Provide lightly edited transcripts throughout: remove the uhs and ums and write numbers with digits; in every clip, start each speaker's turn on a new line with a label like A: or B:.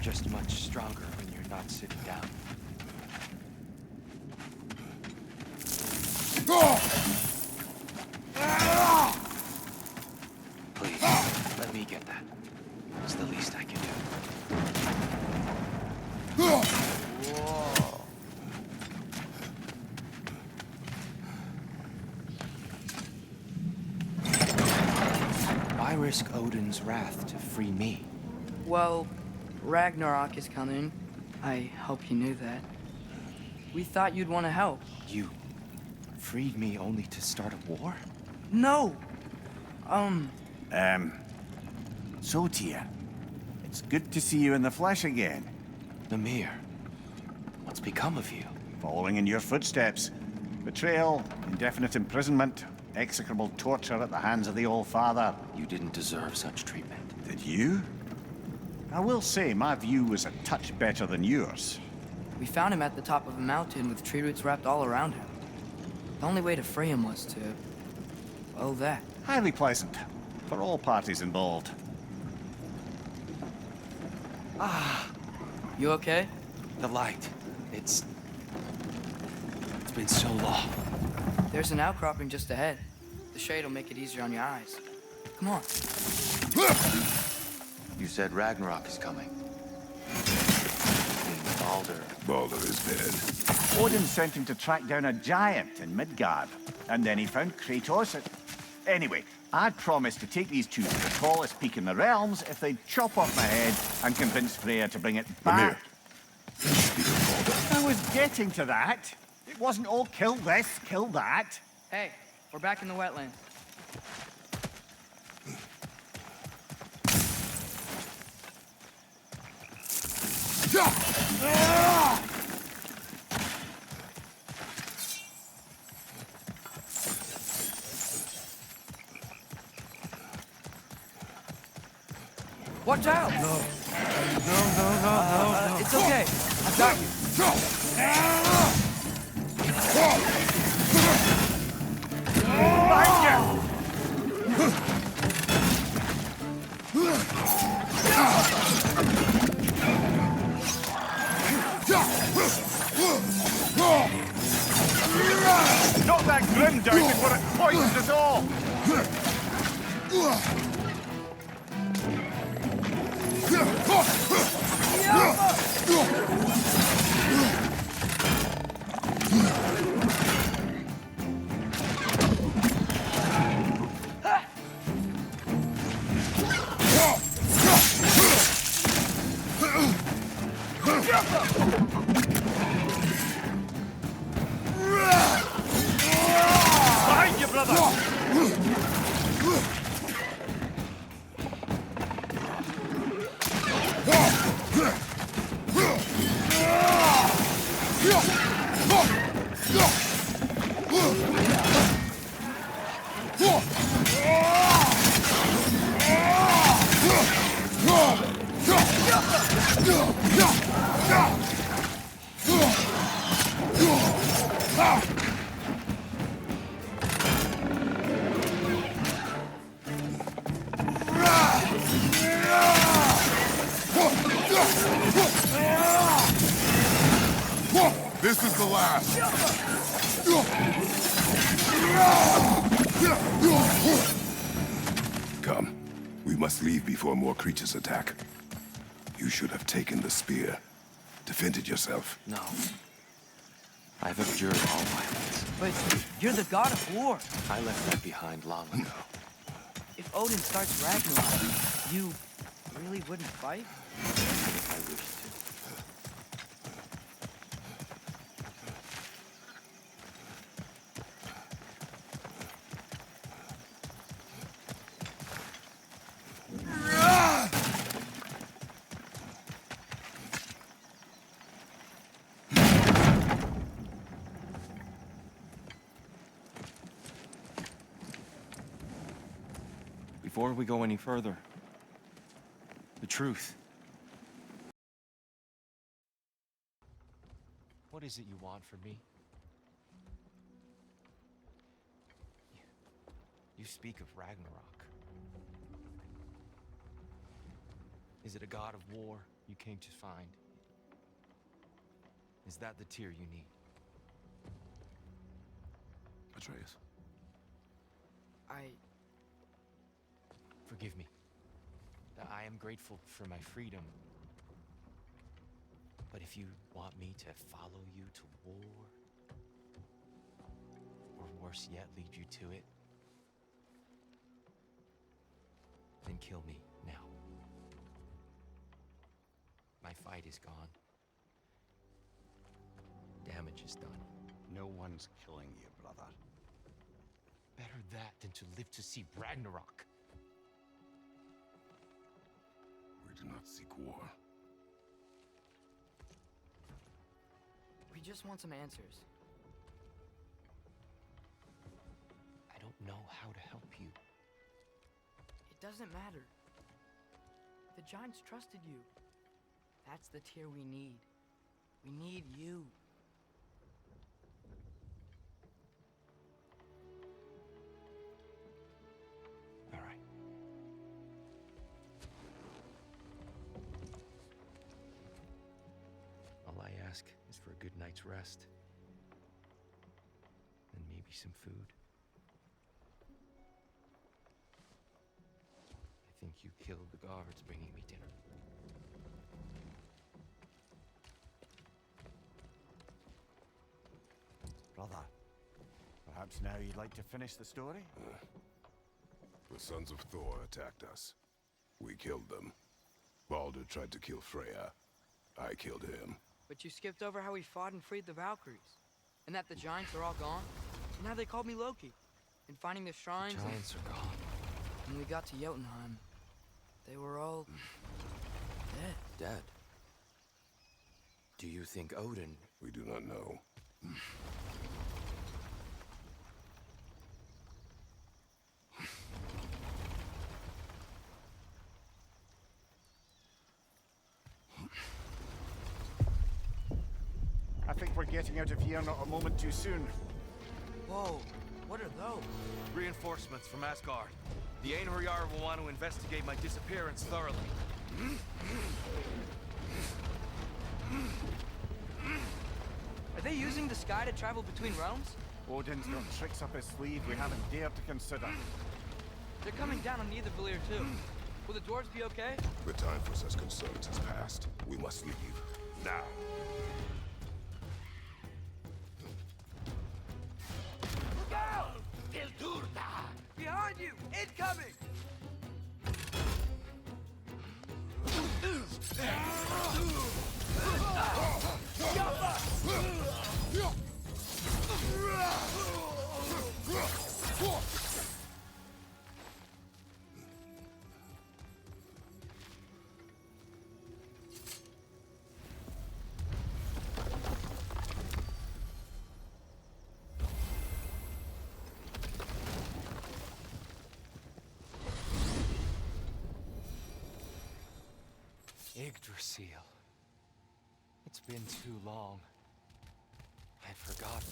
A: Just much stronger when you're not sitting down. Please, let me get that. It's the least I can do. Whoa. Why risk Odin's wrath to free me?
B: Well, Ragnarok is coming. I hope you knew that. We thought you'd want to help.
A: You freed me only to start a war?
B: No!
C: So, Tia, it's good to see you in the flesh again.
A: Mimir, what's become of you?
C: Following in your footsteps. Betrayal, indefinite imprisonment, execrable torture at the hands of the Old Father.
A: You didn't deserve such treatment.
C: Did you? I will say, my view was a touch better than yours.
B: We found him at the top of a mountain with tree roots wrapped all around him. The only way to free him was to... well, that.
C: Highly pleasant, for all parties involved.
B: You okay?
A: The light. It's been so long.
B: There's an outcropping just ahead. The shade will make it easier on your eyes. Come on.
A: You said Ragnarok is coming. Baldur.
D: Baldur is dead.
C: Odin sent him to track down a giant in Midgard, and then he found Kratos. Anyway, I'd promised to take these two to the tallest peak in the realms if they'd chop off my head and convince Freya to bring it back. I was getting to that. It wasn't all kill this, kill that.
B: Hey, we're back in the wetlands. Watch out!
A: No.
B: It's okay. I've got you.
C: Behind you! Knock that grim down before it poisons us all! Behind you, brother!
D: This is the last. Come. We must leave before more creatures attack. You should have taken the spear. Defended yourself.
A: No. I've abjured all violence.
B: But you're the god of war.
A: I left that behind long ago.
B: If Odin starts Ragnarok, you really wouldn't fight?
A: If I wished to. Before we go any further, the truth. What is it you want from me? You speak of Ragnarok. Is it a god of war you came to find? Is that the tear you need?
D: Atreus.
A: Forgive me. I am grateful for my freedom. But if you want me to follow you to war, or worse yet, lead you to it, then kill me now. My fight is gone. Damage is done.
C: No one's killing you, brother.
A: Better that than to live to see Ragnarok.
D: We do not seek war.
B: We just want some answers.
A: I don't know how to help you.
B: It doesn't matter. The giants trusted you. That's the tear we need. We need you.
A: All right. All I ask is for a good night's rest. And maybe some food. I think you killed the guards bringing me dinner.
C: Brother, perhaps now you'd like to finish the story?
D: The sons of Thor attacked us. We killed them. Baldur tried to kill Freya. I killed him.
B: But you skipped over how we fought and freed the Valkyries. And that the giants are all gone. And how they called me Loki. And finding the shrines.
A: The giants are gone.
B: When we got to Jotunheim, they were all dead.
A: Dead. Do you think Odin?
D: We do not know.
C: I think we're getting out of here not a moment too soon.
B: Whoa, what are those?
A: Reinforcements from Asgard. The Einherjar will want to investigate my disappearance thoroughly.
B: Are they using the sky to travel between realms?
C: Odin's got tricks up his sleeve we haven't dared to consider.
B: They're coming down on Nidavellir too. Will the dwarves be okay?
D: The time for such concerns has passed. We must leave. Now.
B: Behind you! Incoming!
A: Yggdrasil. It's been too long. I've forgotten.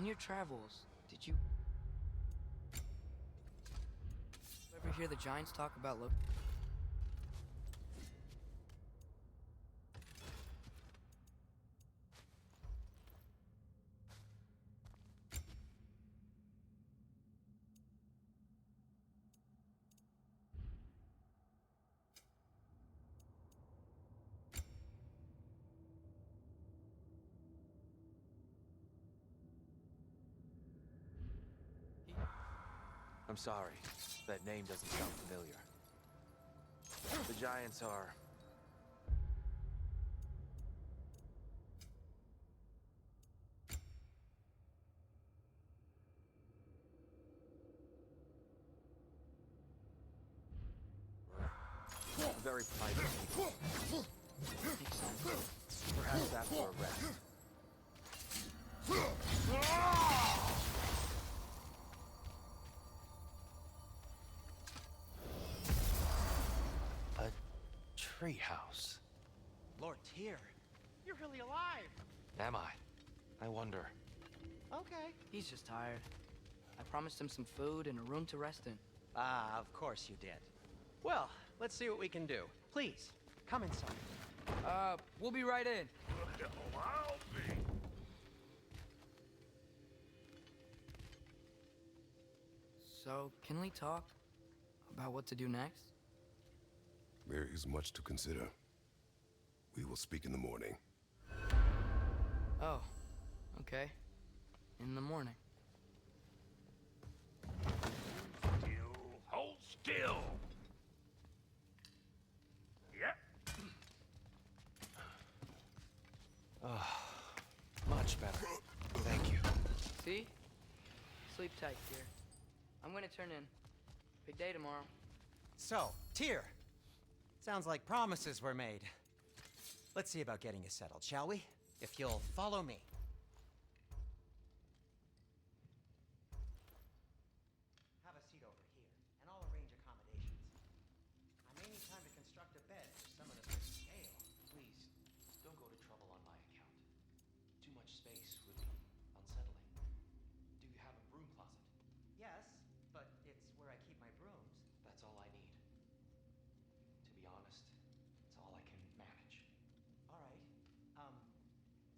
B: In your travels, did you ever hear the giants talk about look?
A: I'm sorry. That name doesn't sound familiar. The giants are... very private people.
B: Makes sense.
A: Perhaps after a rest. A treehouse.
E: Lord Tyr, you're really alive.
A: Am I? I wonder.
E: Okay.
B: He's just tired. I promised him some food and a room to rest in.
E: Ah, of course you did. Well, let's see what we can do. Please, come inside.
B: We'll be right in. So, can we talk about what to do next?
D: There is much to consider. We will speak in the morning.
B: Oh, okay. In the morning.
F: Hold still. Yep.
A: Much better. Thank you.
B: See? Sleep tight, dear. I'm gonna turn in. Big day tomorrow.
E: So, Tyr. Sounds like promises were made. Let's see about getting you settled, shall we? If you'll follow me. Have a seat over here, and I'll arrange accommodations. I may need time to construct a bed for some of the scale.
G: Please, don't go to trouble on my account. Too much space would be unsettling. Do you have a broom closet?
E: Yes, but it's where I keep my brooms.
G: That's all I need. To be honest, it's all I can manage.
E: All right.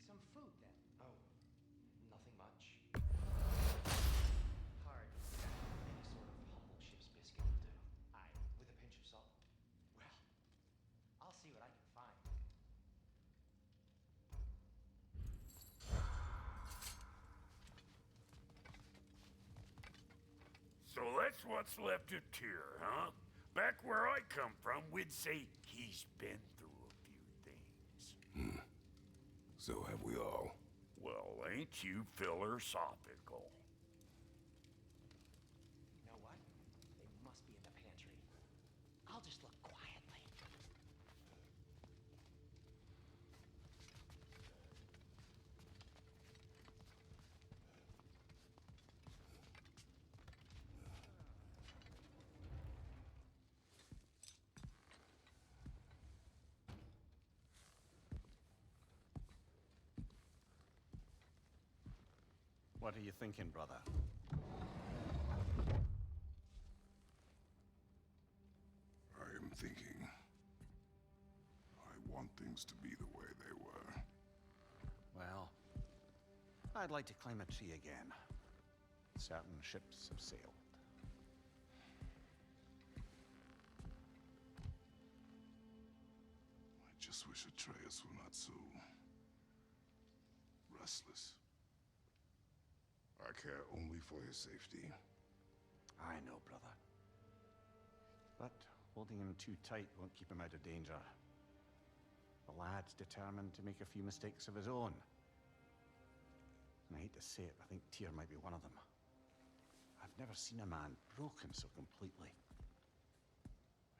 E: Some food then.
G: Oh, nothing much.
E: Hard.
G: Any sort of humble ship's biscuit will do.
E: Aye.
G: With a pinch of salt.
E: Well, I'll see what I can find.
F: So that's what's left of Tyr, huh? Back where I come from, we'd say he's been through a few things.
D: So have we all.
F: Well, ain't you philosophical?
E: You know what? They must be in the pantry. I'll just look quietly.
C: What are you thinking, brother?
D: I am thinking. I want things to be the way they were.
C: Well, I'd like to climb a tree again. Certain ships have sailed.
D: I just wish Atreus were not so restless. I care only for his safety.
C: I know, brother. But holding him too tight won't keep him out of danger. The lad's determined to make a few mistakes of his own. And I hate to say it, I think Tyr might be one of them. I've never seen a man broken so completely.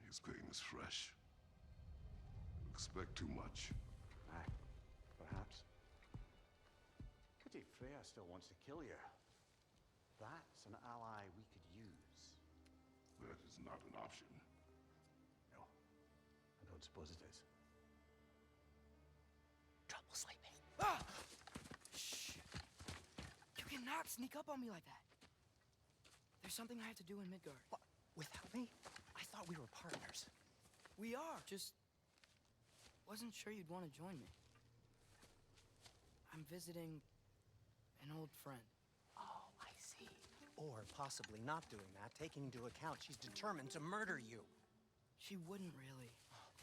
D: His pain is fresh. You expect too much.
C: Aye, perhaps. Pity Freya still wants to kill you. That's an ally we could use.
D: That is not an option.
C: No, I don't suppose it is.
E: Trouble sleeping.
B: Shit. You can not sneak up on me like that. There's something I have to do in Midgard.
E: What? Without me? I thought we were partners.
B: We are, just wasn't sure you'd want to join me. I'm visiting an old friend.
E: Oh, I see. Or possibly not doing that, taking into account she's determined to murder you.
B: She wouldn't really.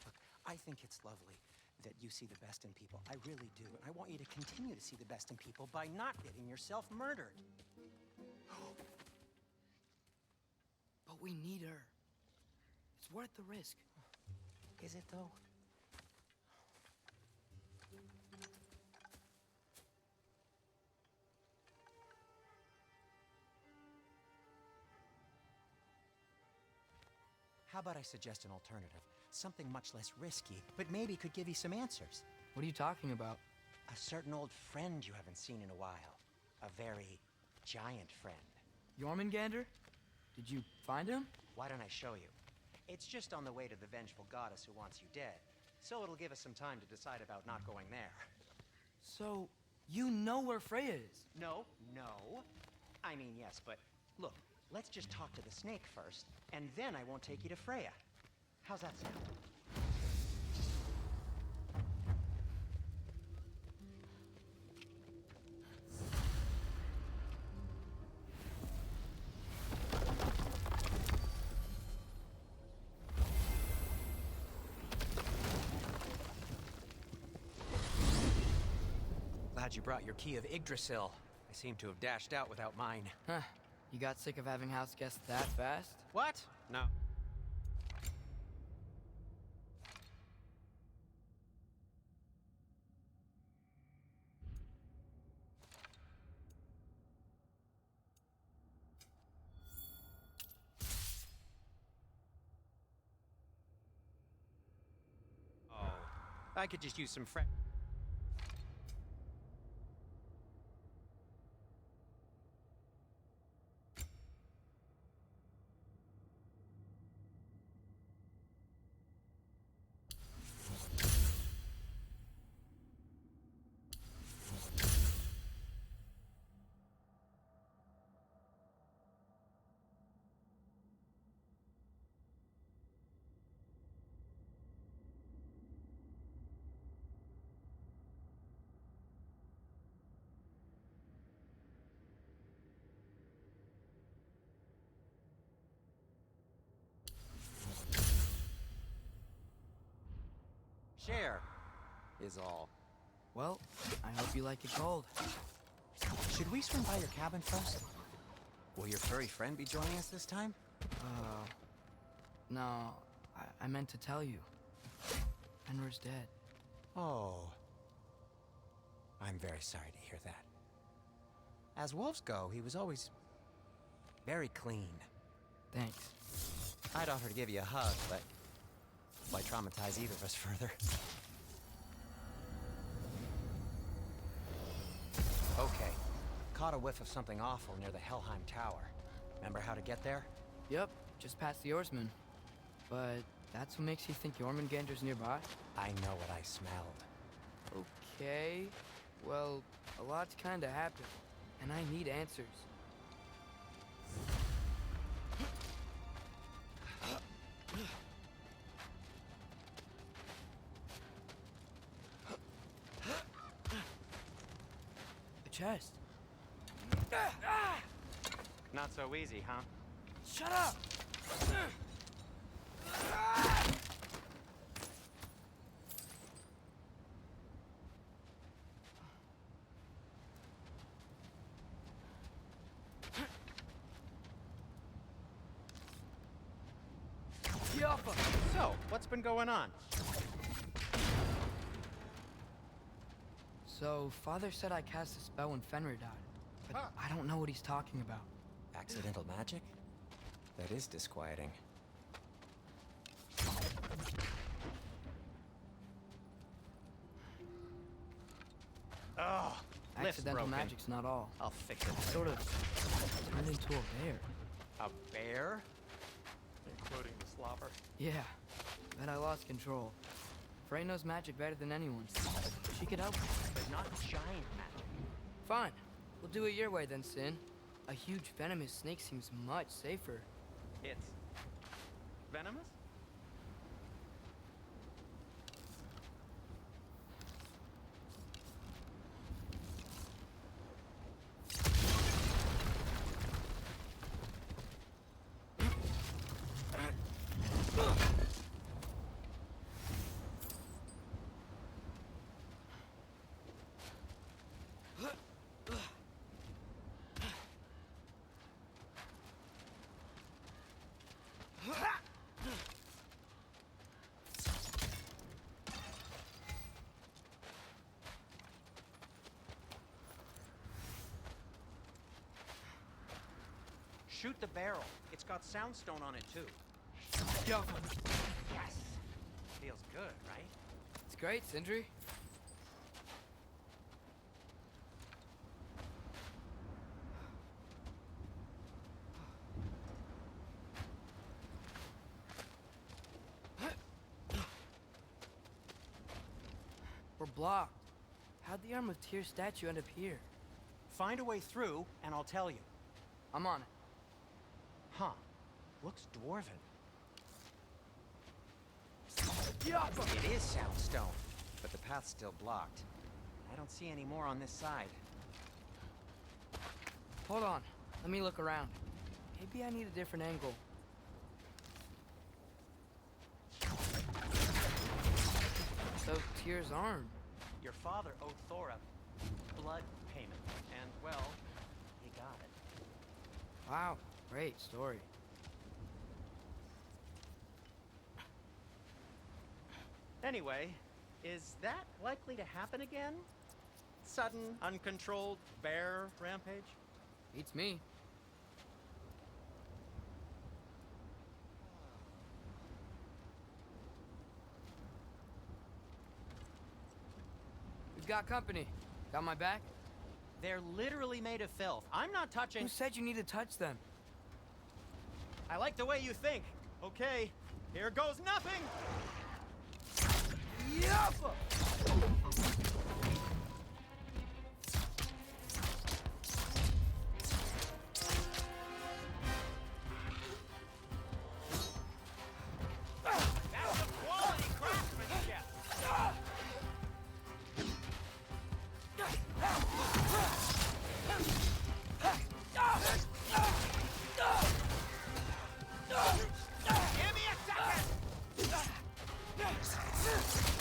E: Look, I think it's lovely that you see the best in people. I really do. And I want you to continue to see the best in people by not getting yourself murdered.
B: But we need her. It's worth the risk.
E: Is it, though? How about I suggest an alternative? Something much less risky, but maybe could give you some answers.
B: What are you talking about?
E: A certain old friend you haven't seen in a while. A very giant friend.
B: Jormungandr? Did you find him?
E: Why don't I show you? It's just on the way to the vengeful goddess who wants you dead. So it'll give us some time to decide about not going there.
B: So, you know where Freya is?
E: No. I mean, yes, but look, let's just talk to the snake first, and then I won't take you to Freya. How's that sound? Glad you brought your key of Yggdrasil. I seem to have dashed out without mine.
B: Huh. You got sick of having house guests that fast?
E: What? No. Oh, I could just use some fresh. Share is all.
B: Well, I hope you like it cold.
E: Should we swing by your cabin first? Will your furry friend be joining us this time?
B: No, I meant to tell you. Fenrir's dead.
E: Oh. I'm very sorry to hear that. As wolves go, he was always very clean.
B: Thanks.
E: I'd offer to give you a hug, but why traumatize either of us further? Okay. Caught a whiff of something awful near the Helheim Tower. Remember how to get there?
B: Yep, just past the Oarsman. But that's what makes you think Jormungandr's nearby?
E: I know what I smelled.
B: Okay. Well, a lot's kinda happened, and I need answers. The chest.
E: Not so easy, huh?
B: Shut up!
E: So, what's been going on?
B: So, Father said I cast a spell when Fenrir died, but I don't know what he's talking about.
E: Accidental magic? That is disquieting. Oh,
B: Accidental magic's not all.
E: I'll fix it.
B: Sort of turned into a bear.
E: A bear? Including the slobber?
B: Yeah, but I lost control. Freya knows magic better than anyone. She could help me.
E: But not giant magic.
B: Fine. We'll do it your way then, Sin. A huge venomous snake seems much safer.
E: It's venomous? Shoot the barrel. It's got soundstone on it, too.
B: Yo!
E: Yes! Feels good, right?
B: It's great, Sindri. We're blocked. How'd the Arm of Tyr statue end up here?
E: Find a way through, and I'll tell you.
B: I'm on it.
E: Huh. Looks dwarven. It is soundstone, but the path's still blocked. I don't see any more on this side.
B: Hold on. Let me look around. Maybe I need a different angle. So, Tyr's arm.
E: Your father owed Thor a blood payment, and, well, he got it.
B: Wow, great story.
E: Anyway, is that likely to happen again? Sudden, uncontrolled bear rampage?
B: Beats me. We've got company. Got my back?
E: They're literally made of filth. I'm not touching...
B: Who said you need to touch them?
E: I like the way you think. Okay, here goes nothing!
B: Yappa!
E: That's some quality craftsmanship! Give me a second!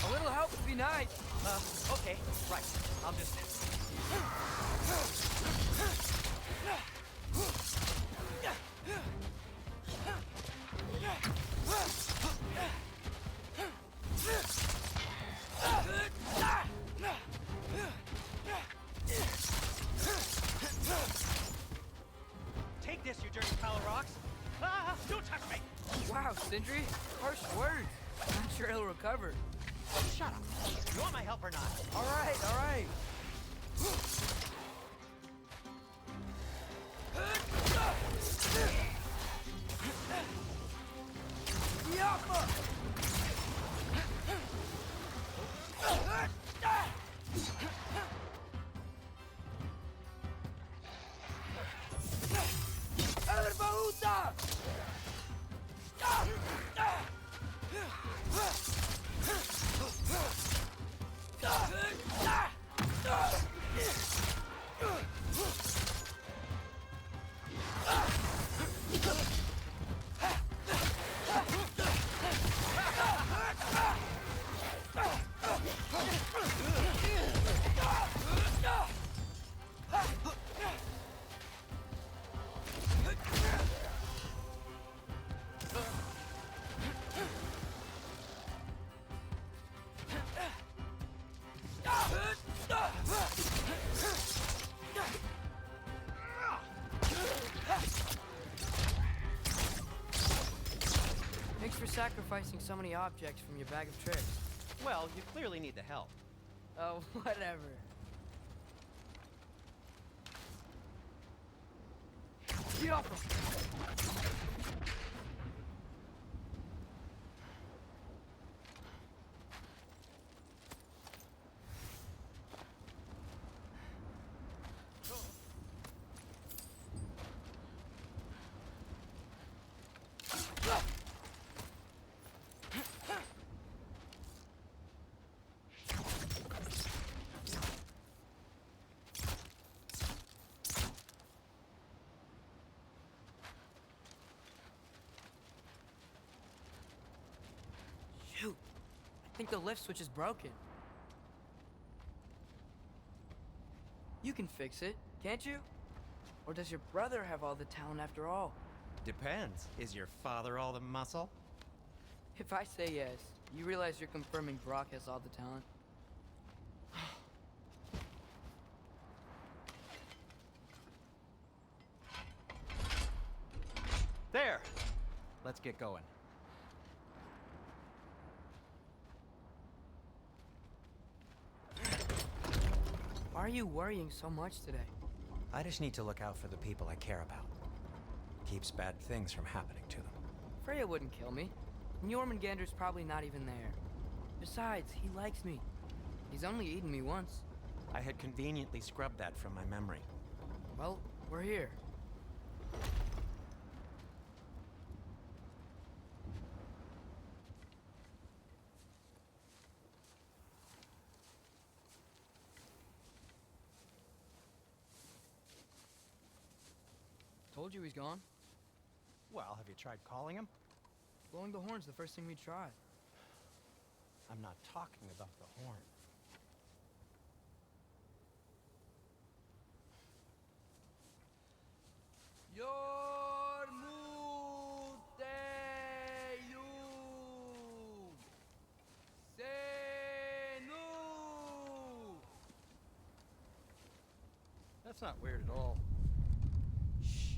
B: A little help would be nice.
E: Okay, right. I'll just... Take this, you dirty pile of rocks! Ah, don't touch me!
B: Wow, Sindri. Harsh words. I'm sure he'll recover.
E: Shut up! You want my help or not?
B: All right, all right. Yappa! Erbaúda! Thanks for sacrificing so many objects from your bag of tricks.
E: Well, you clearly need the help.
B: Oh, whatever. Yappa! Shoot. I think the lift switch is broken. You can fix it, can't you? Or does your brother have all the talent after all?
E: Depends. Is your father all the muscle?
B: If I say yes, you realize you're confirming Brock has all the talent?
E: There! Let's get going.
B: Why are you worrying so much today?
E: I just need to look out for the people I care about. Keeps bad things from happening to them.
B: Freya wouldn't kill me. And Jormungandr's probably not even there. Besides, he likes me. He's only eaten me once.
E: I had conveniently scrubbed that from my memory.
B: Well, we're here. Told you he's gone.
E: Well, have you tried calling him?
B: Blowing the horn's the first thing we tried.
E: I'm not talking about the horn. That's not weird at all. Shh.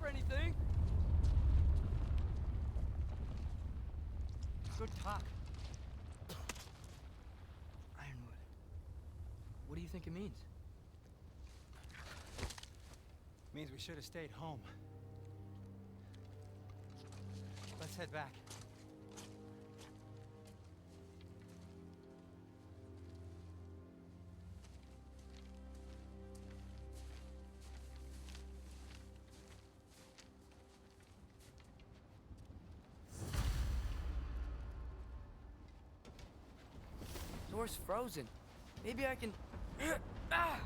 B: or anything. Good talk. Ironwood. What do you think it means?
E: Means we should have stayed home. Let's head back.
B: Door's frozen. Maybe I can... Ah!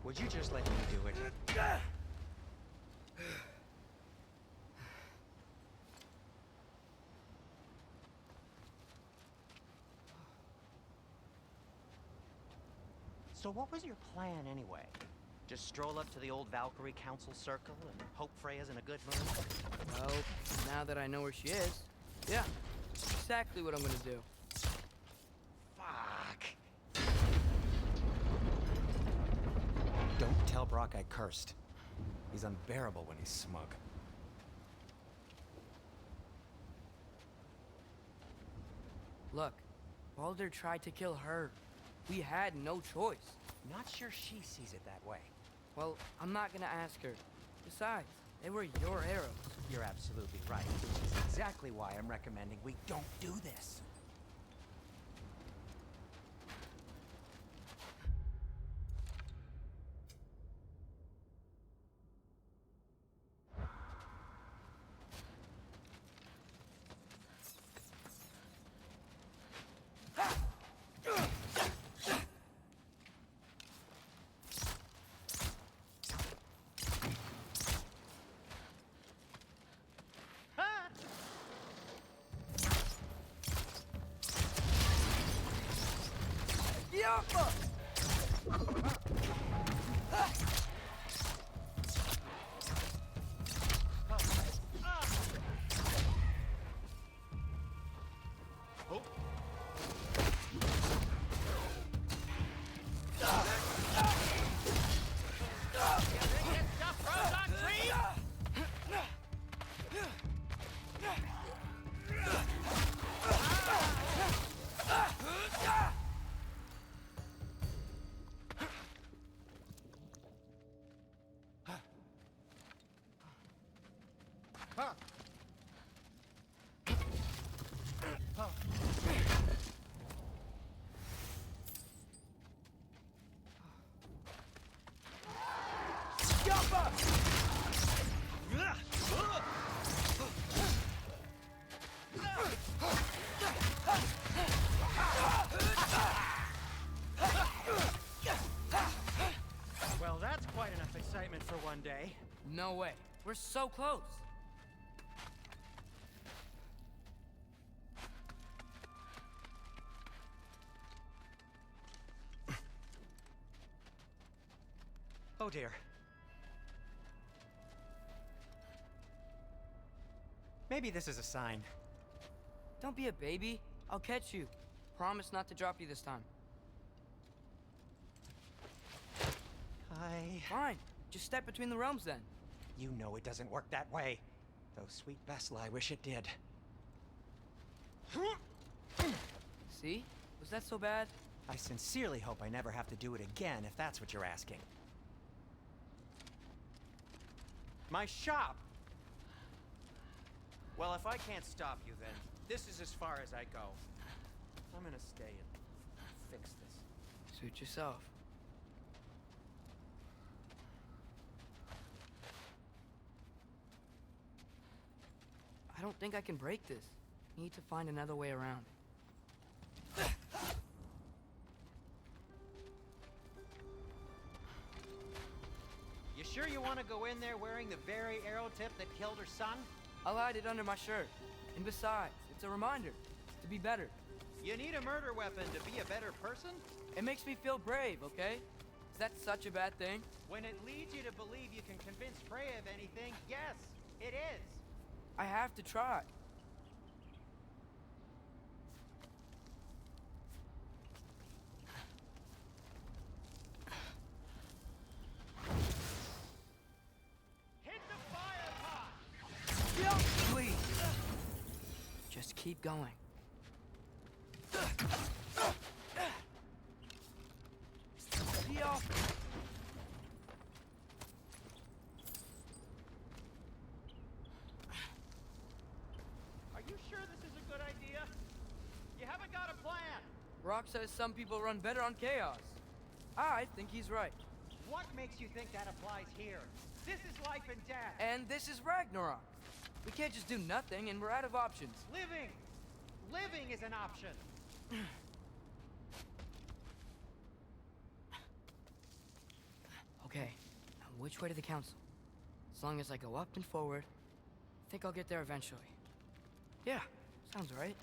E: Would you just let me do it?
H: So what was your plan anyway? Just stroll up to the old Valkyrie Council circle and hope Freya's in a good mood?
B: Well, now that I know where she is, yeah, exactly what I'm gonna do.
H: Fuck.
E: Don't tell Brock I cursed. He's unbearable when he's smug.
B: Look, Baldur tried to kill her. We had no choice.
E: Not sure she sees it that way.
B: Well, I'm not gonna ask her. Besides, they were your arrows.
E: You're absolutely right, which is exactly why I'm recommending we don't do this. Well, that's quite enough excitement for one day.
B: No way. We're so close.
E: Oh dear. Maybe this is a sign.
B: Don't be a baby. I'll catch you. Promise not to drop you this time. Fine. Just step between the realms then.
E: You know it doesn't work that way. Though sweet Vesla, I wish it did.
B: See? Was that so bad?
E: I sincerely hope I never have to do it again, if that's what you're asking. My shop! Well, if I can't stop you, then this is as far as I go. I'm gonna stay and fix this.
B: Suit yourself. I don't think I can break this. Need to find another way around.
E: You sure you want to go in there wearing the very arrow tip that killed her son?
B: I'll hide it under my shirt. And besides, it's a reminder to be better.
E: You need a murder weapon to be a better person?
B: It makes me feel brave, okay? Is that such a bad thing?
E: When it leads you to believe you can convince Freya of anything, yes, it is.
B: I have to try.
E: Hit the fire pot!
B: Please. Just keep going.
E: Are you sure this is a good idea? You haven't got a plan.
B: Rock says some people run better on chaos. I think he's right.
E: What makes you think that applies here? This is life and death.
B: And this is Ragnarok. We can't just do nothing, and we're out of options.
E: Living! Living is an option.
B: Okay, now which way to the council? As long as I go up and forward, I think I'll get there eventually. Yeah, sounds right.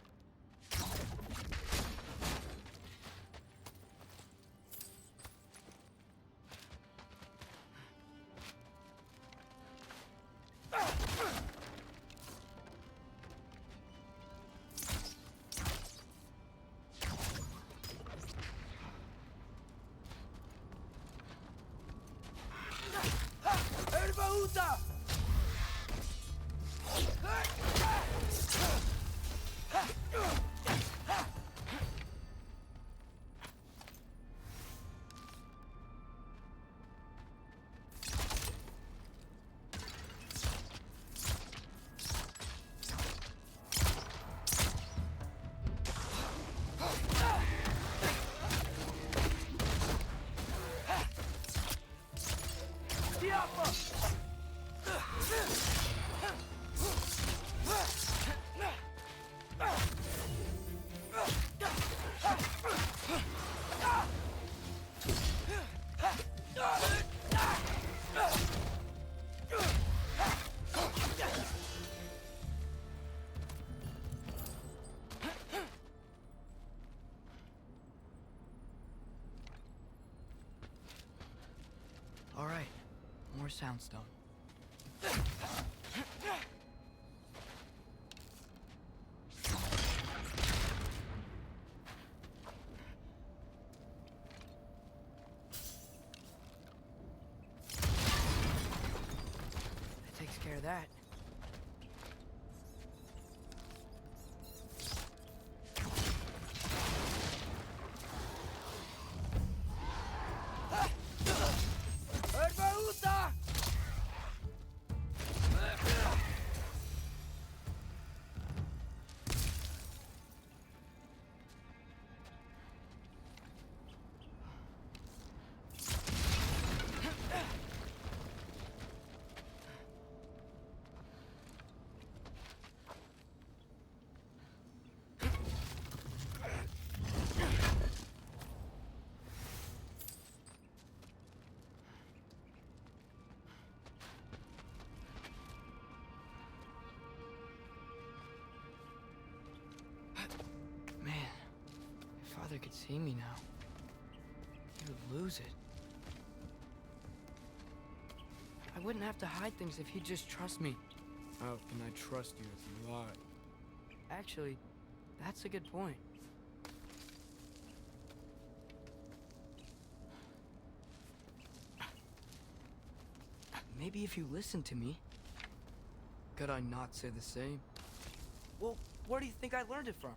B: soundstone. That takes care of that. Man, if Father could see me now, he would lose it. I wouldn't have to hide things if he'd just trust me.
I: How can I trust you if you lie?
B: Actually, that's a good point. Maybe if you listen to me.
I: Could I not say the same?
B: Well, where do you think I learned it from?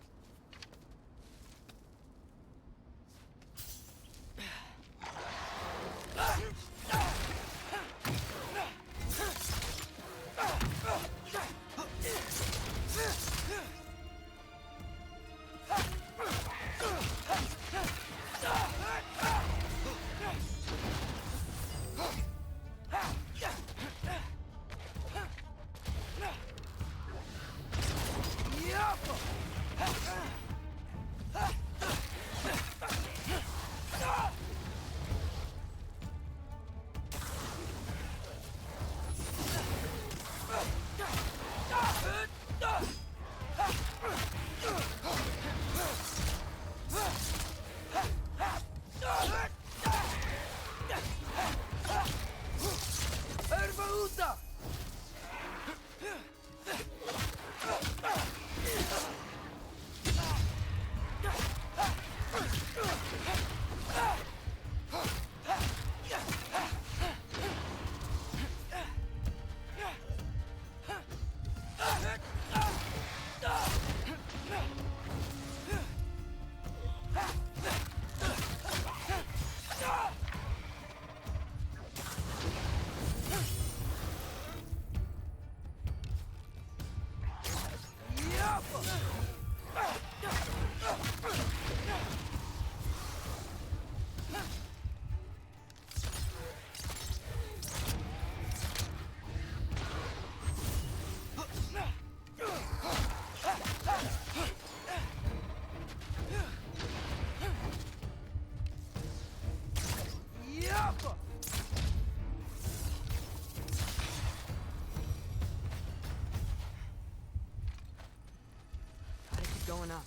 B: Going up.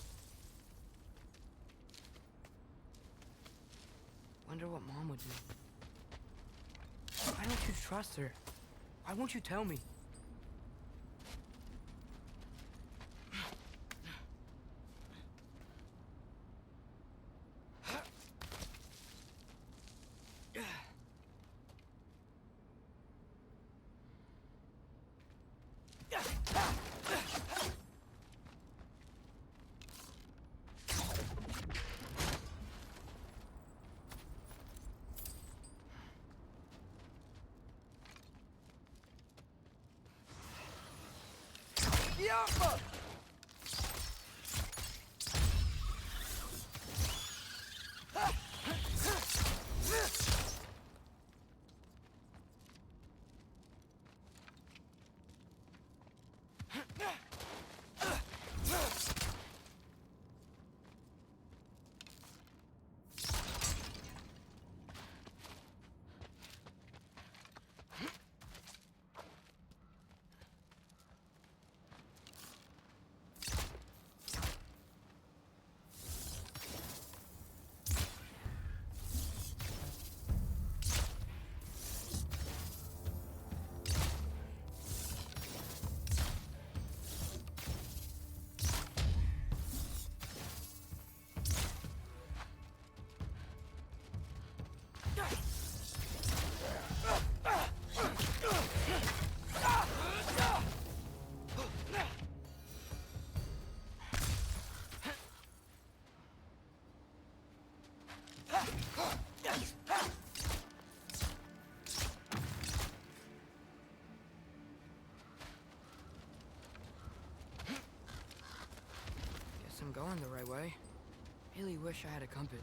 B: Wonder what Mom would do. Why don't you trust her? Why won't you tell me?
I: I'm going the right way. Really wish I had a compass.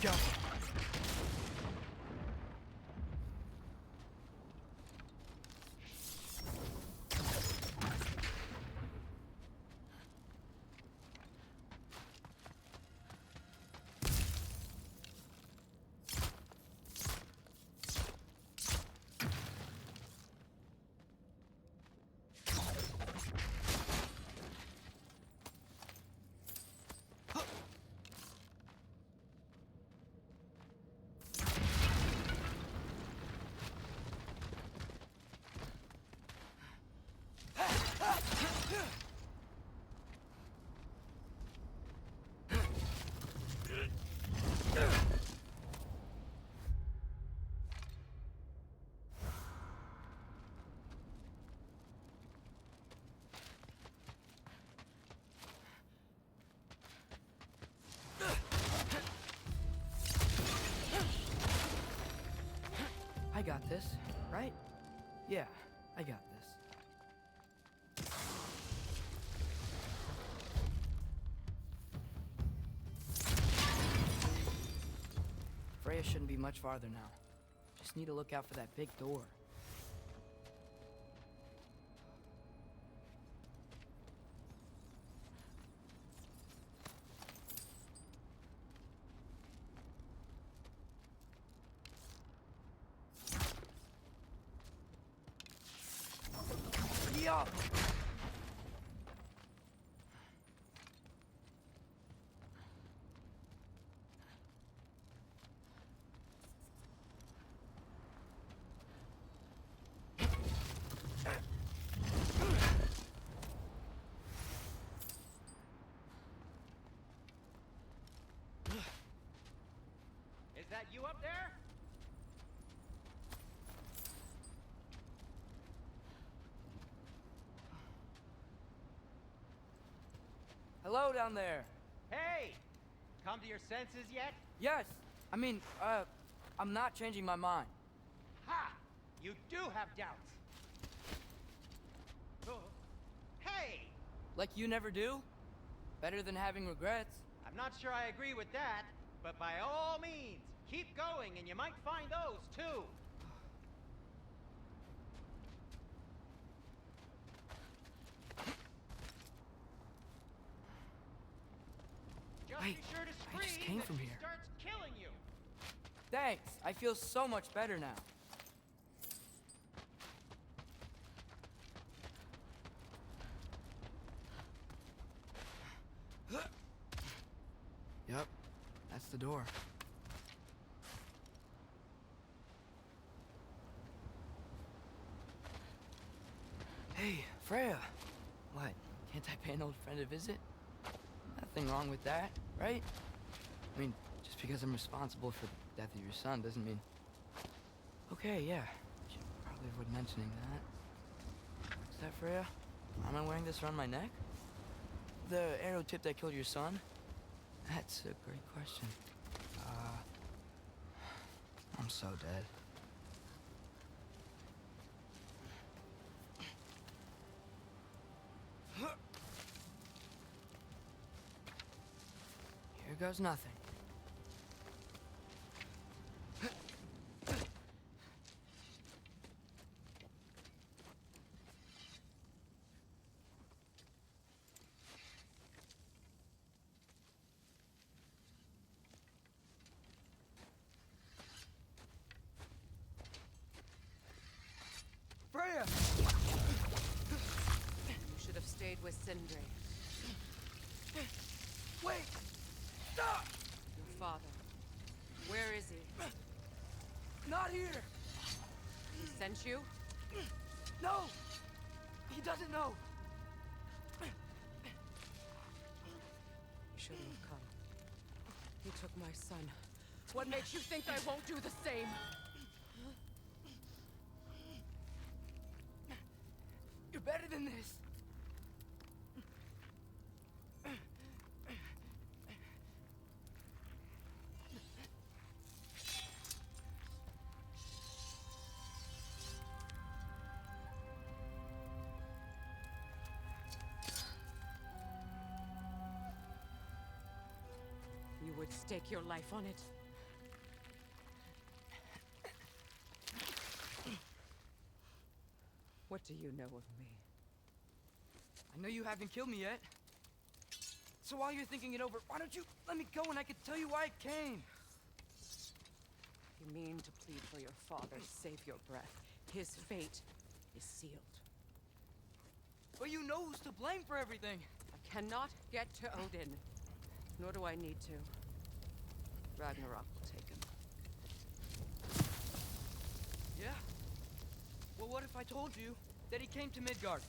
I: Go. I got this, right? Yeah, I got this.
B: Freya shouldn't be much farther now. Just need to look out for that big door. Yeah.
H: Is that you up there?
B: Hello down there.
H: Hey! Come to your senses yet?
B: Yes. I mean, I'm not changing my mind.
H: Ha! You do have doubts. Oh. Hey!
B: Like you never do? Better than having regrets.
H: I'm not sure I agree with that, but by all means, keep going and you might find those too. Just
B: Wait,
H: be sure to
B: I just
H: scream
B: came
H: if
B: from
H: she
B: here.
H: starts killing you.
B: Thanks. I feel so much better now. Yep, that's the door. Hey, Freya. What? Can't I pay an old friend a visit? Nothing wrong with that, right? I mean, just because I'm responsible for the death of your son doesn't mean... Okay, yeah. Should probably avoid mentioning that. Is that Freya? Am I wearing this around my neck? The arrow tip that killed your son? That's a great question. I'm so dead. Here goes nothing. Freya!
J: You should have stayed with Sindri.
B: Wait! Stop!
J: Your father. Where is he?
B: Not here!
J: He sent you?
B: No! He doesn't know!
J: You shouldn't have come. He took my son. What makes you think I won't do the same?
B: You're better than this!
J: You would stake your life on it? What do you know of me?
B: I know you haven't killed me yet. So while you're thinking it over, why don't you let me go and I can tell you why I came?
J: You mean to plead for your father, save your breath. His fate is sealed.
B: But you know who's to blame for everything.
J: I cannot get to Odin. Nor do I need to. Ragnarok will take him.
B: Yeah? Well, what if I told you that he came to Midgard?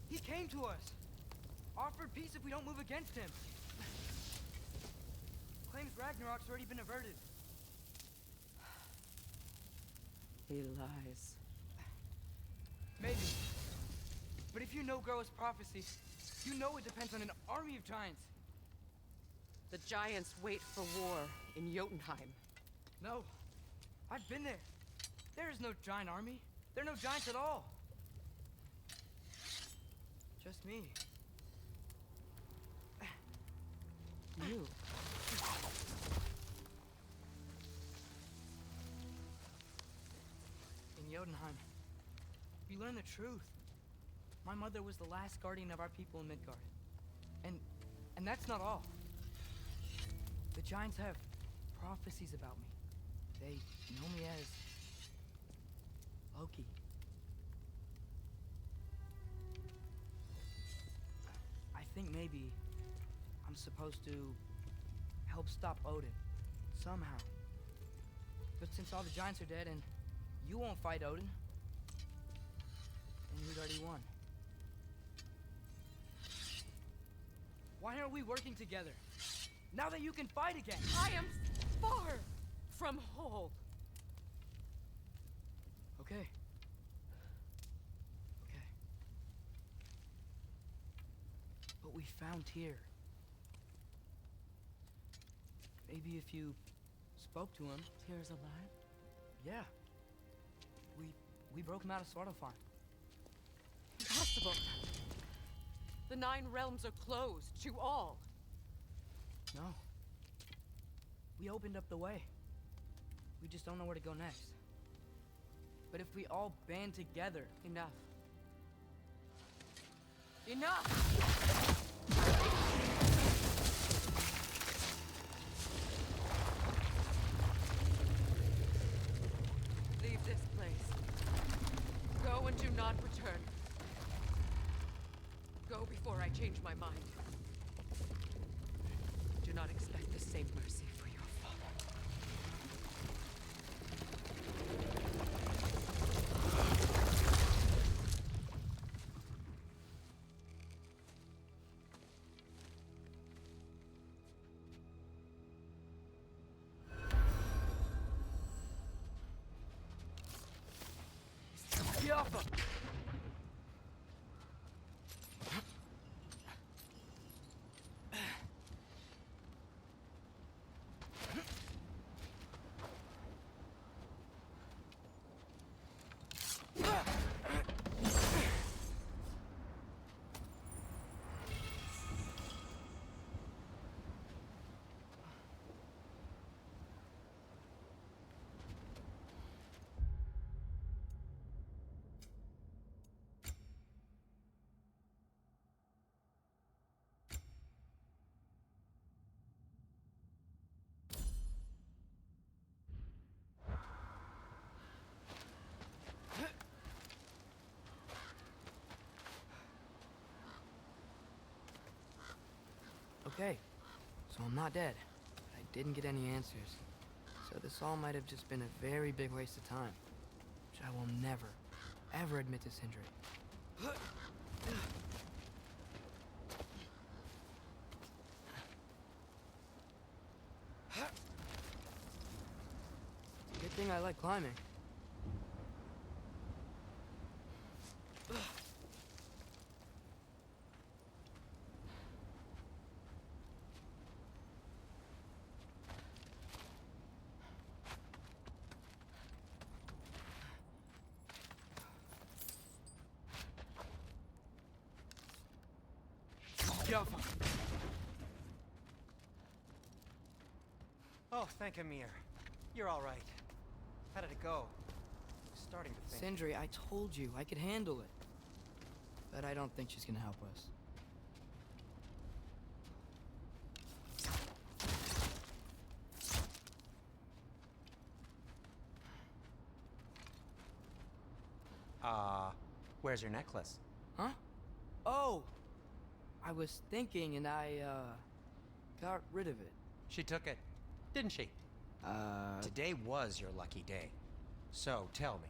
B: He came to us. Offered peace if we don't move against him. Claims Ragnarok's already been averted.
J: He lies.
B: Maybe. But if you know Groa's prophecy, you know it depends on an army of giants.
J: The giants wait for war in Jotunheim.
B: No. I've been there. There is no giant army. There are no giants at all. Just me.
J: You.
I: Jotunheim. We learn the truth. My mother was the last guardian of our people in Midgard. And that's not all. The giants have prophecies about me. They know me as Loki. I think maybe I'm supposed to help stop Odin, somehow. But since all the giants are dead and you won't fight Odin, then you'd already won. Why aren't we working together? Now that you can fight again!
J: I am far from whole.
I: Okay. Okay. But we found Tyr. Maybe if you spoke to him.
J: Tyr's alive?
I: Yeah. We broke him out of Svartalfheim.
J: Impossible. The 9 realms are closed to all.
I: No. We opened up the way. We just don't know where to go next. But if we all band together...
J: Enough. Enough! Leave this place. Go and do not return. Go before I change my mind. Do not expect the same mercy for your father.
I: Yaffa! Okay, so I'm not dead. But I didn't get any answers. So this all might have just been a very big waste of time. Which I will never, ever admit to Sindri. Good thing I like climbing.
E: Oh, thank Amir. You're all right. How did it go? I'm starting to think.
I: Sindri, I told you I could handle it. But I don't think she's gonna help us.
E: Where's your necklace?
I: Huh? Oh! I was thinking and I, got rid of it.
E: She took it, didn't she? Today was your lucky day. So, tell me,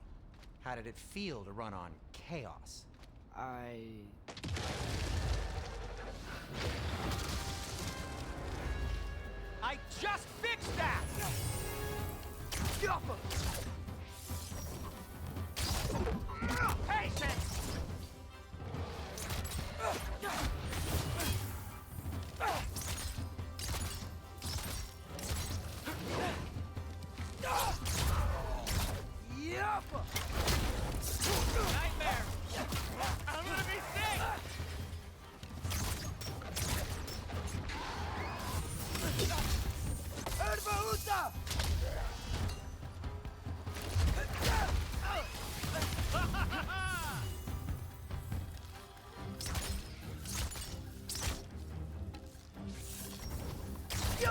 E: how did it feel to run on chaos? I just fixed that! Patience! Nightmare! I'm gonna be sick!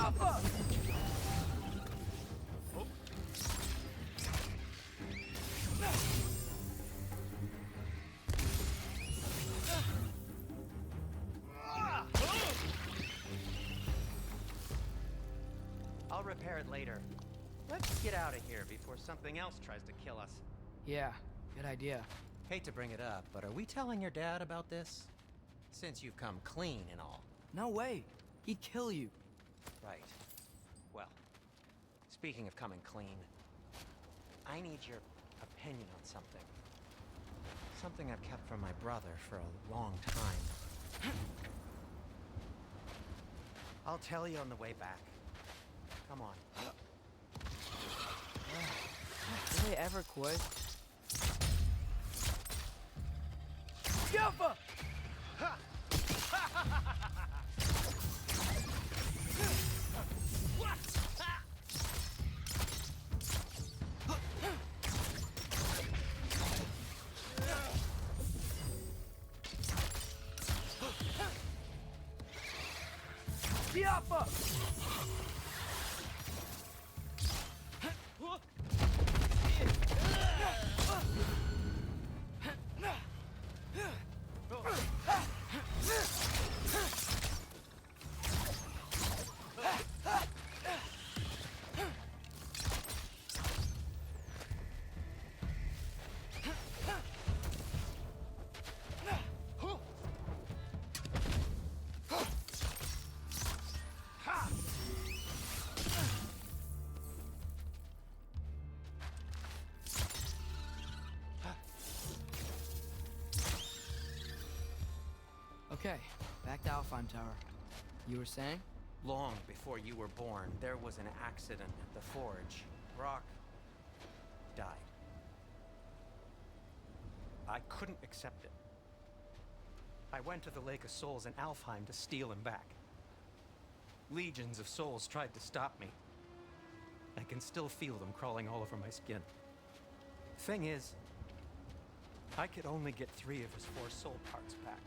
H: I'll repair it later. Let's get out of here before something else tries to kill us.
B: Yeah, good idea.
E: Hate to bring it up, but are we telling your dad about this? Since you've come clean and all.
B: No way. He'd kill you.
E: Right. Well, speaking of coming clean, I need your opinion on something. Something I've kept from my brother for a long time. I'll tell you on the way back. Come on.
B: Do they ever quit? Jumper! Jumper! Okay, back to Alfheim Tower. You were saying?
E: Long before you were born, there was an accident at the forge. Brock died. I couldn't accept it. I went to the Lake of Souls in Alfheim to steal him back. Legions of souls tried to stop me. I can still feel them crawling all over my skin. Thing is, I could only get 3 of his 4 soul parts back.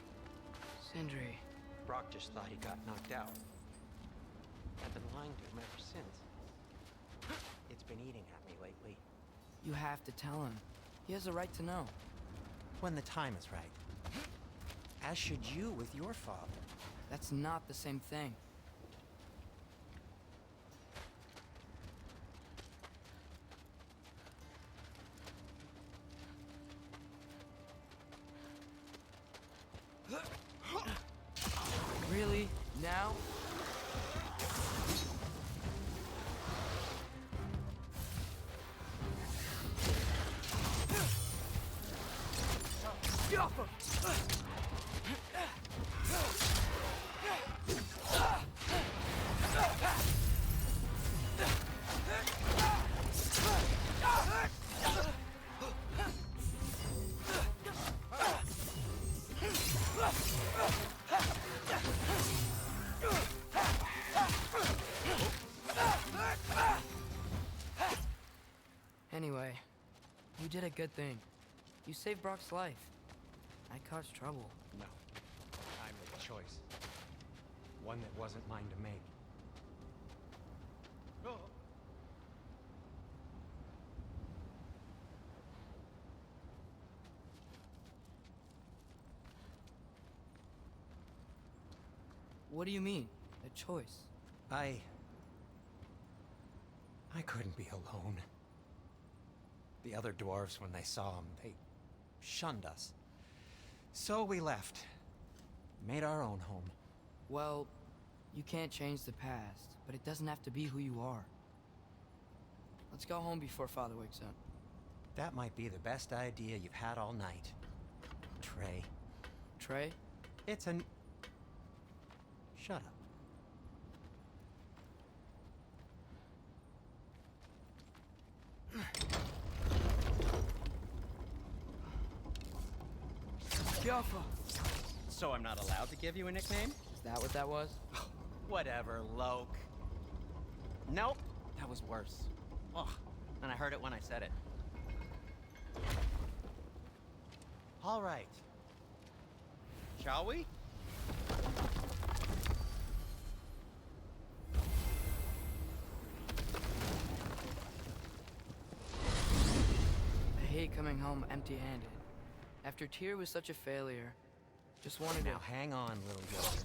B: Sindri.
E: Brock just thought he got knocked out. I've been lying to him ever since. It's been eating at me lately.
B: You have to tell him. He has a right to know.
E: When the time is right. As should you with your father.
B: That's not the same thing. Really? Now? Anyway, you did a good thing. You saved Brock's life. I caused trouble.
E: No. I made a choice. One that wasn't mine to make.
B: What do you mean? A choice?
E: I couldn't be alone. The other dwarves, when they saw him, they shunned us. So we left. Made our own home.
B: Well, you can't change the past, but it doesn't have to be who you are. Let's go home before Father wakes up.
E: That might be the best idea you've had all night. Trey.
B: Trey?
E: It's an... Shut up.
B: Jaffa!
E: So I'm not allowed to give you a nickname?
B: Is that what that was?
E: Whatever, Loke. Nope, that was worse. Ugh, and I heard it when I said it. All right. Shall we?
B: coming home empty-handed. After Tyr was such a failure, just wanted
H: Now
B: to...
H: hang on, little Jotun.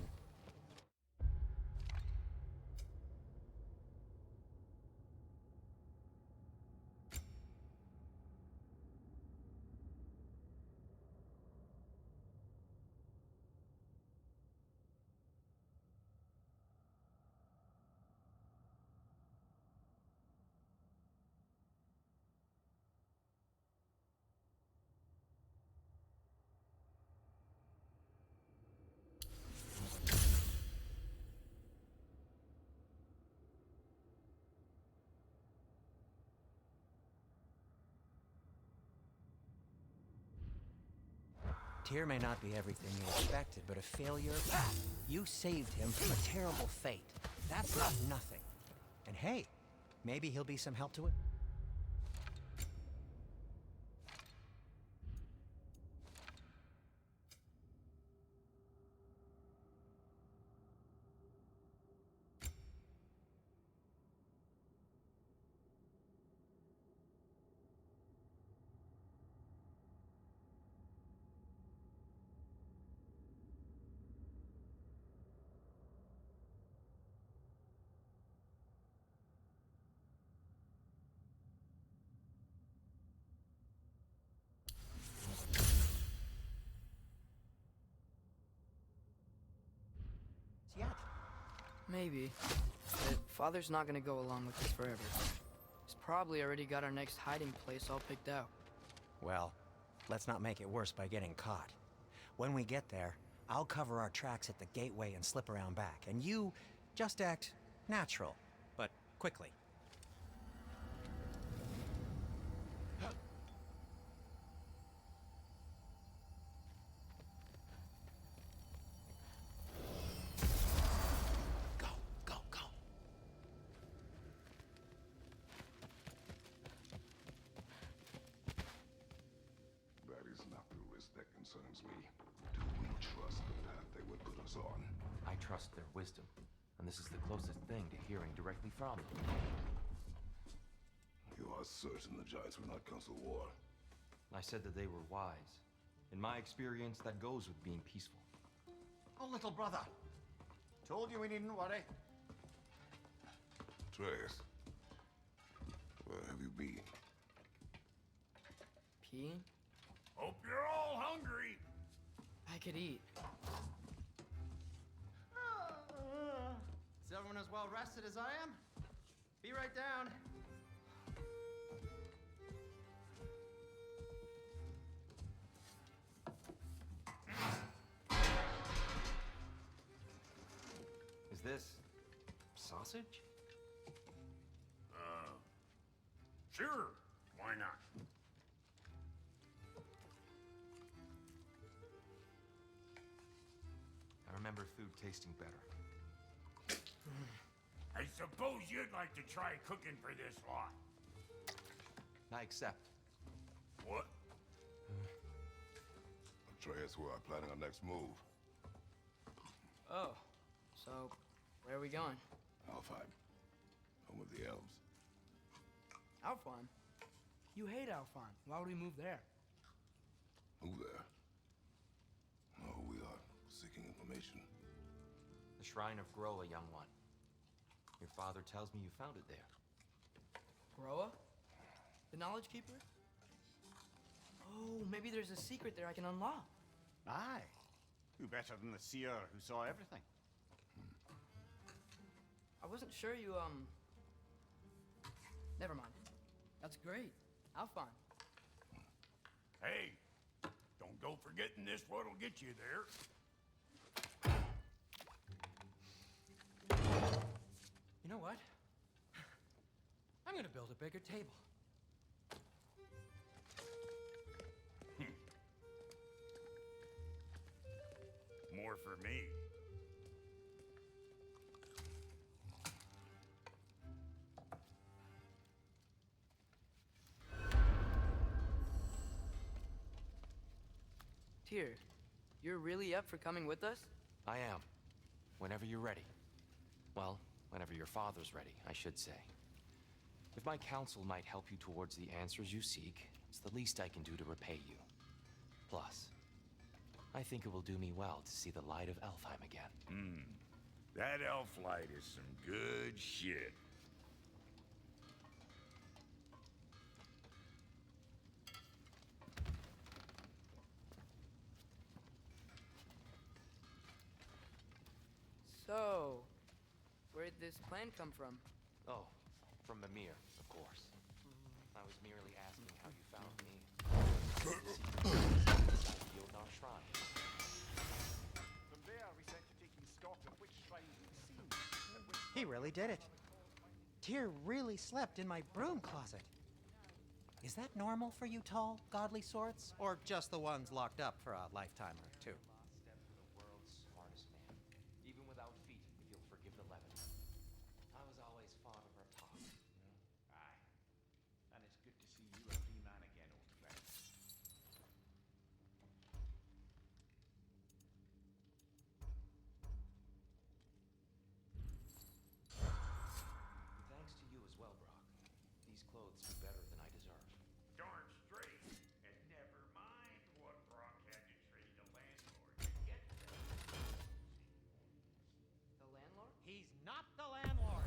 H: Tyr may not be everything you expected, but a failure? You saved him from a terrible fate. That's not nothing. And hey, maybe he'll be some help to it. Yet.
B: Maybe. But Father's not gonna go along with this forever. He's probably already got our next hiding place all picked out.
H: Well, let's not make it worse by getting caught. When we get there, I'll cover our tracks at the gateway and slip around back, and you just act natural, but quickly.
D: That is not the risk that concerns me. Do we trust the path they would put us on?
A: I trust their wisdom, and this is the closest thing to hearing directly from them.
D: You are certain the Giants will not counsel war?
A: I said that they were wise. In my experience, that goes with being peaceful.
C: Oh, little brother. Told you we needn't worry.
D: Atreus, where have you been?
B: Peeing?
F: Hope you're all hungry.
B: I could eat.
K: Is everyone as well rested as I am? Be right down.
A: Is this sausage?
F: Sure. Why not?
A: I remember food tasting better.
F: I suppose you'd like to try cooking for this lot.
A: I accept.
F: What?
D: Atreus, we are planning our next move.
B: Oh, so where are we going?
D: Alfheim, home of the elves.
I: Alfheim? You hate Alfheim. Why would we move there?
D: Move there? No, we are seeking information.
A: The Shrine of Groa, young one. Your father tells me you found it there.
I: Groa? The Knowledge Keeper? Oh, maybe there's a secret there I can unlock.
C: Aye. Who better than the seer who saw everything?
I: I wasn't sure you, Never mind. That's great. Alfheim.
F: Hey, don't go forgetting this what'll get you there.
I: You know what? I'm gonna build a bigger table.
F: More for me.
B: Tyr, you're really up for coming with us?
A: I am. Whenever you're ready. Well, whenever your father's ready, I should say. If my counsel might help you towards the answers you seek, It's the least I can do to repay you. Plus, I think it will do me well to see the light of Elfheim again.
F: That elf light is some good shit.
B: So, where'd this plan come from?
A: Oh, from Mimir, of course. I was merely asking how you found me. Inside the Jotnar shrine.
C: From there, we set to taking stock of which shrine we'd seen.
H: He really did it. Tyr really slept in my broom closet. Is that normal for you tall, godly sorts? Or just the ones locked up for a lifetime or two?
A: Step for the world's smartest man. Even without feet, if you'll forgive the levity. I was always fond of her talk, you know?
C: Aye. And it's good to see you a free man again, old friend.
A: Thanks to you as well, Brock. These clothes do better than I deserve.
F: Darn straight. And never mind what Brock had to trade the landlord to get them.
B: The landlord?
H: He's not the landlord!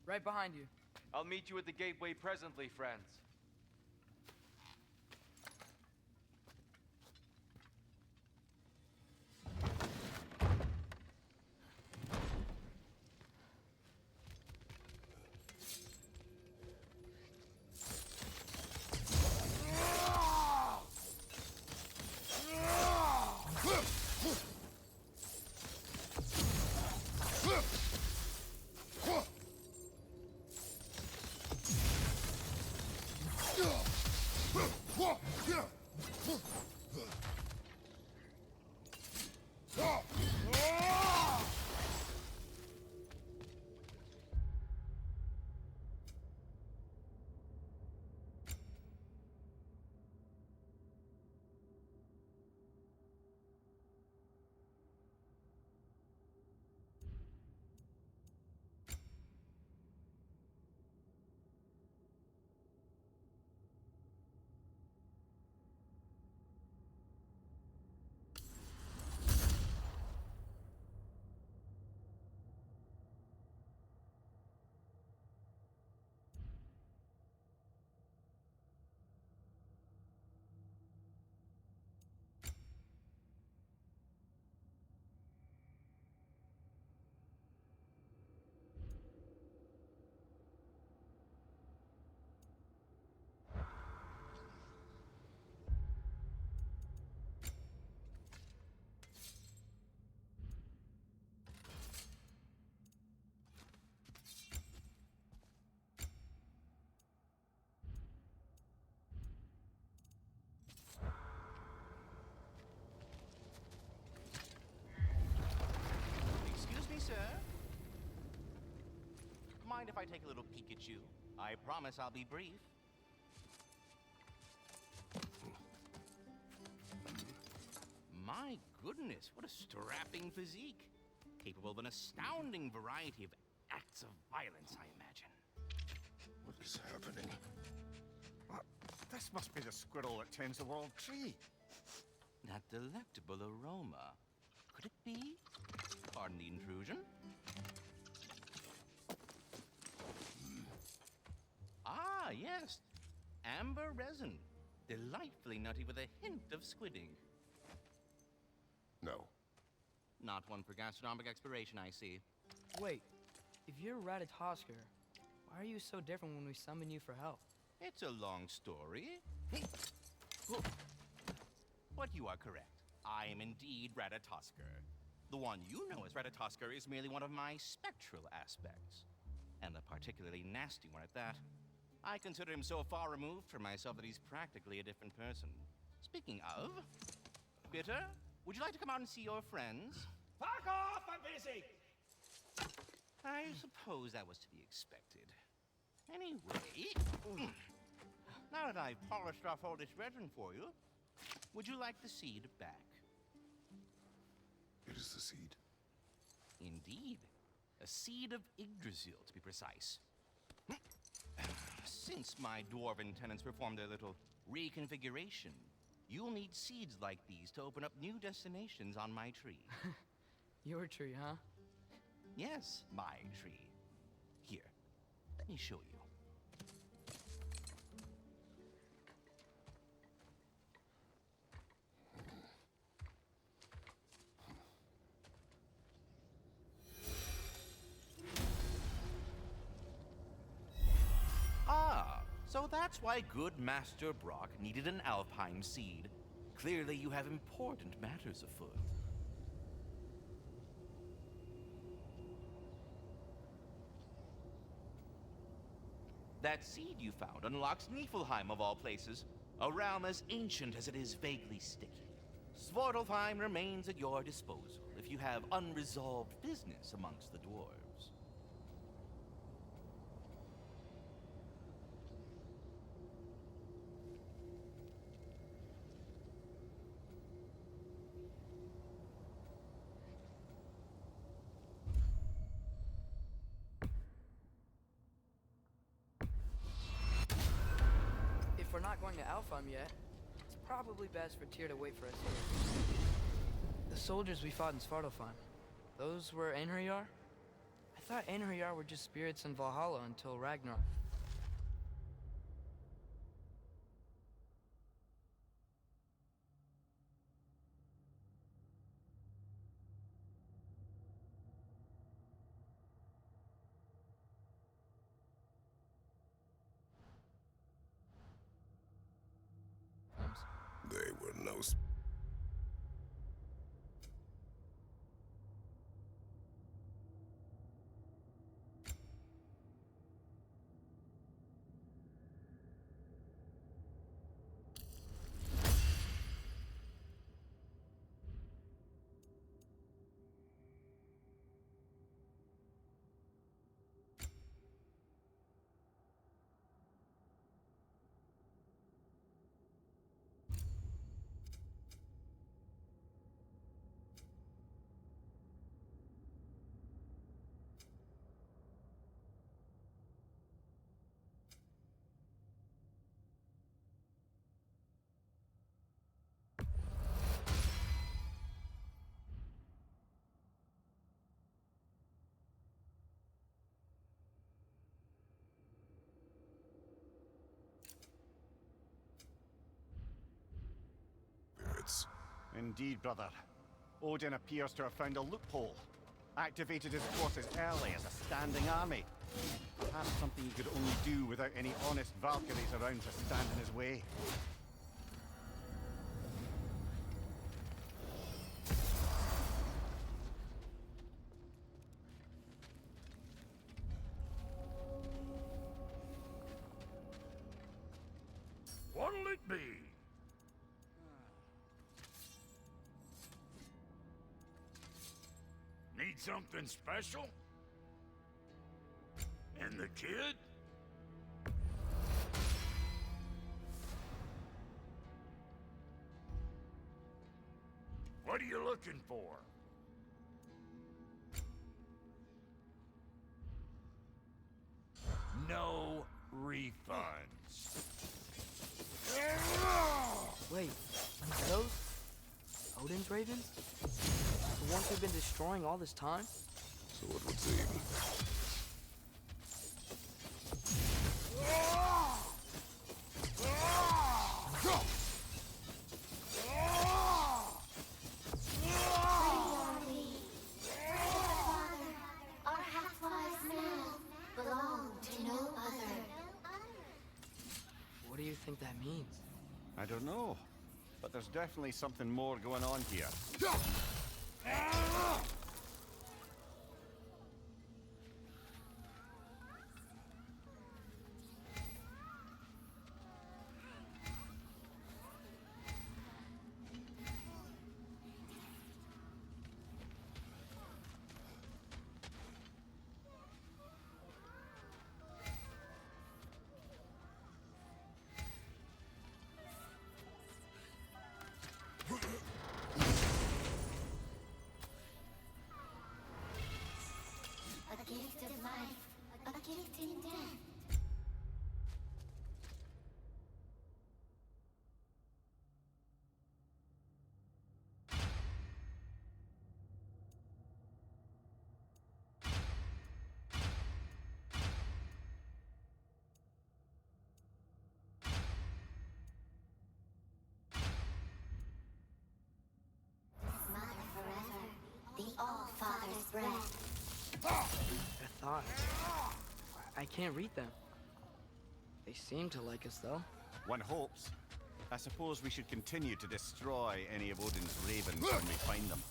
B: Right behind you.
A: I'll meet you at the gateway presently, friends.
L: Excuse me, sir. Mind if I take a little peek at you? I promise I'll be brief. My goodness, what a strapping physique. Capable of an astounding variety of acts of violence, I imagine.
D: What is happening?
C: This must be the squirrel that tends the world tree.
L: That delectable aroma. Could it be? Pardon the intrusion. Ah, yes. Amber resin. Delightfully nutty with a hint of squidding.
D: No.
L: Not one for gastronomic exploration, I see.
B: Wait, if you're Ratatoskr, why are you so different when we summon you for help?
L: It's a long story. But you are correct. I am indeed Ratatoskr. The one you know as Ratatoskr is merely one of my spectral aspects. and a particularly nasty one at that. I consider him so far removed from myself that he's practically a different person. Speaking of, Bitter, would you like to come out and see your friends?
F: Fuck off! I'm busy!
L: I suppose that was to be expected. Anyway, now that I've polished off all this resin for you, would you like the seed back?
D: It is the seed.
L: Indeed. A seed of Yggdrasil, to be precise. Since my dwarven tenants performed their little reconfiguration, you'll need seeds like these to open up new destinations on my tree.
I: Your tree, huh?
L: Yes, my tree. Here, let me show you. Ah, so that's why good Master Brock needed an Alpine seed. Clearly you have important matters afoot. That seed you found unlocks Niflheim of all places, a realm as ancient as it is vaguely sticky. Svartalfheim remains at your disposal if you have unresolved business amongst the dwarves.
I: If we're not going to Alfheim yet, it's probably best for Tyr to wait for us here. The soldiers we fought in Svartalfheim, those were Einherjar? I thought Einherjar were just spirits in Valhalla until Ragnarok.
D: They were no... spirits.
K: Indeed, brother. Odin appears to have found a loophole. Activated his forces early as a standing army. Perhaps something he could only do without any honest Valkyries around to stand in his way.
F: What'll it be? Need something special? And the kid? What are you looking for? No refunds.
I: Wait, are those Odin's ravens? The ones who've been destroying all this time?
D: So it would seem.
I: What do you think that means?
K: I don't know, but there's definitely something more going on here.
I: pods. I can't read them. They seem to like us, though.
K: One hopes. I suppose we should continue to destroy any of Odin's ravens when we find them.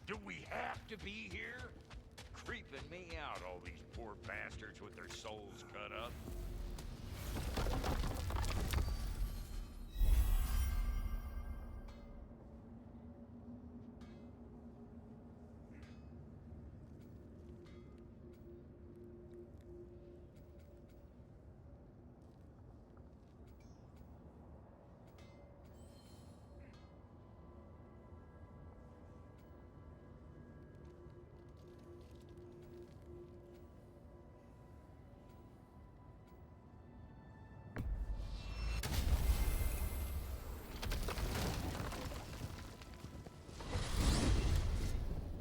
F: Do we have to be here? Creeping me out, all these poor bastards with their souls cut up.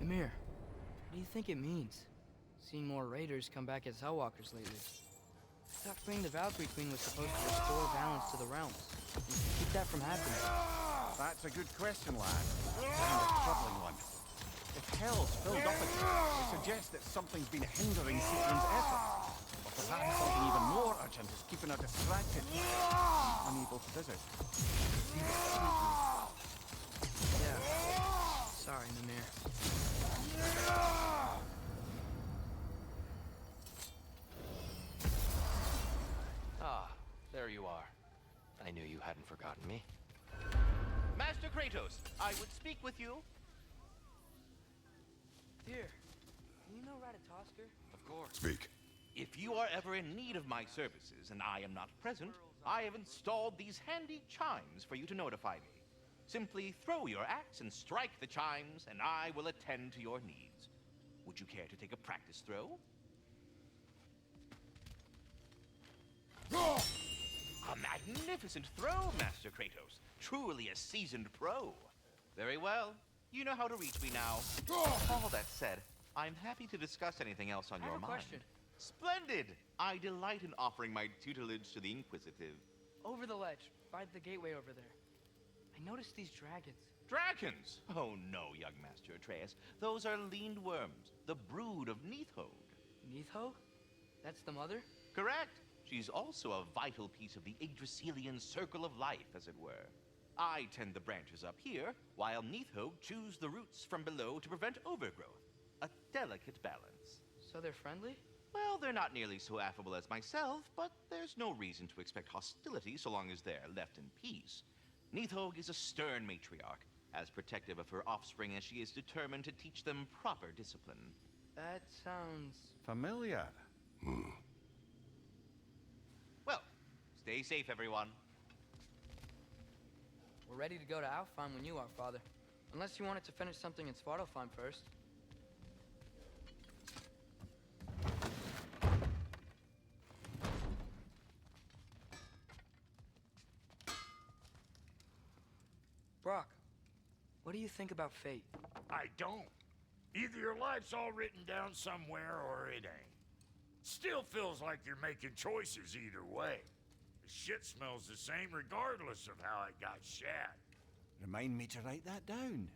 I: Mimir, what do you think it means? Seeing more raiders come back as Hellwalkers lately. I thought freeing the Valkyrie Queen was supposed to restore balance to the realms. And keep that from happening.
K: That's a good question, lad. And a troubling one. If hell's filled up again, it suggests that something's been hindering Sigrun's efforts. Or perhaps something even more urgent is keeping her distracted, unable to visit.
I: Yeah. Sorry, Mimir.
A: Ah, there you are. I knew you hadn't forgotten me.
L: Master Kratos, I would speak with you.
I: Here, do you know Ratatoskr?
A: Of course.
D: Speak.
L: If you are ever in need of my services and I am not present, I have installed these handy chimes for you to notify me. Simply throw your axe and strike the chimes, and I will attend to your needs. Would you care to take a practice throw? A magnificent throw, Master Kratos. Truly a seasoned pro. Very well. You know how to reach me now. All that said, I'm happy to discuss anything else on
I: I
L: your
I: have a
L: mind.
I: question.
L: Splendid! I delight in offering my tutelage to the Inquisitive.
I: Over the ledge, by the gateway over there. I noticed these dragons.
L: Dragons? Oh no, young Master Atreus. Those are leaned worms, the brood of Niflheim.
I: Nithho? That's the mother?
L: Correct. She's also a vital piece of the Yggdrasilian circle of life, as it were. I tend the branches up here, while Nithho chews the roots from below to prevent overgrowth. A delicate balance.
I: So they're friendly?
L: Well, they're not nearly so affable as myself, but there's no reason to expect hostility so long as they're left in peace. Nithog is a stern matriarch, as protective of her offspring as she is determined to teach them proper discipline.
I: That sounds...
K: Familiar.
L: Well, stay safe, everyone.
I: We're ready to go to Alfheim when you are, Father. Unless you wanted to finish something in Svartalfheim first. Brock, what do you think about fate?
F: I don't. Either your life's all written down somewhere or it ain't. Still feels like you're making choices either way. The shit smells the same regardless of how it got shat.
K: Remind me to write that down.